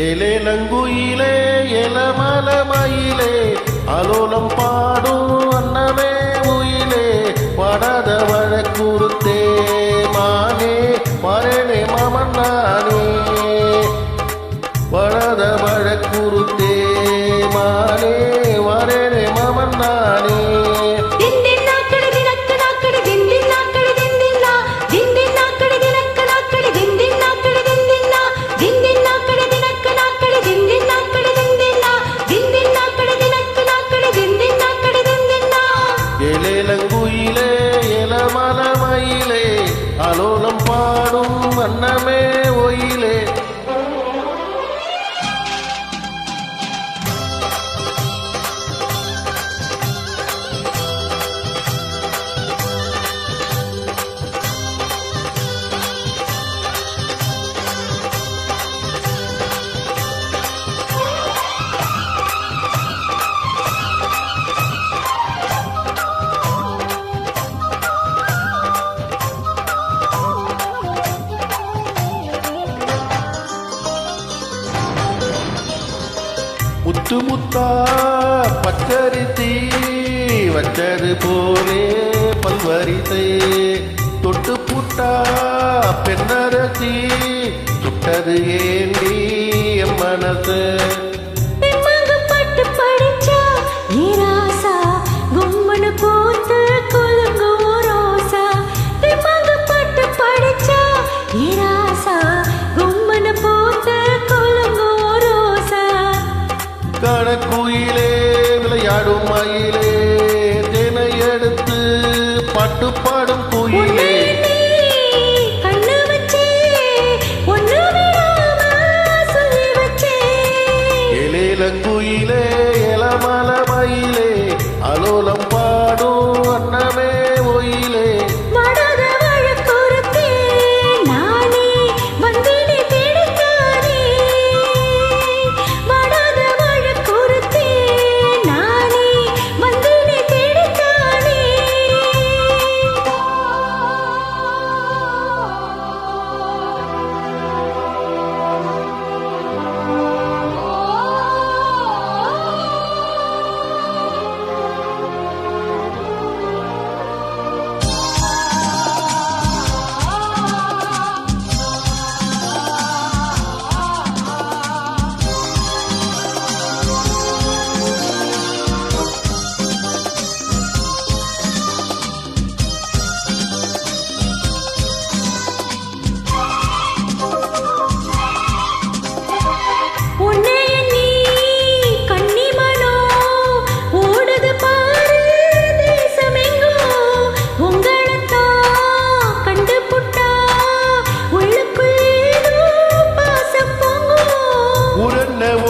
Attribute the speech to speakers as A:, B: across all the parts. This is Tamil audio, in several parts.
A: ஏலேலங்குயிலே எலமலமயிலே அலோலம் பாடும் அன்னமே உயிலே படாத வழக்குறுத்தே மானே மரணே மமன்னானே படாத வழக்குறுத்தே மானே மரணே மமன்னானே ஏலேலங்குயிலே எலமலமயிலே அலோலம் பாடும் அன்னமே ஒயிலே முத்து முத்தா பச்சரிசி வச்சது போலே பல்வரிசை தொட்டு புட்டா பெண்ணரசி சுட்டது ஏண்டி என் மனசு கணக்குயிலே விளையாடும் மயிலே தினை எடுத்து பாட்டு பாடும் குயிலே ஏலேலங்குயிலே எலமலமயிலே அலோலம் பாடும் அன்னமே ஒயிலே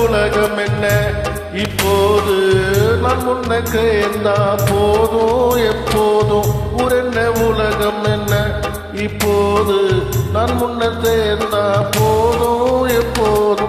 A: உலகம் என்ன இப்போது நான் முன்னக்கு என்ன போதும் எப்போதும் உரென்ன உலகம் என்ன இப்போது நான் முன்ன சேர்ந்தா போதும் எப்போதும்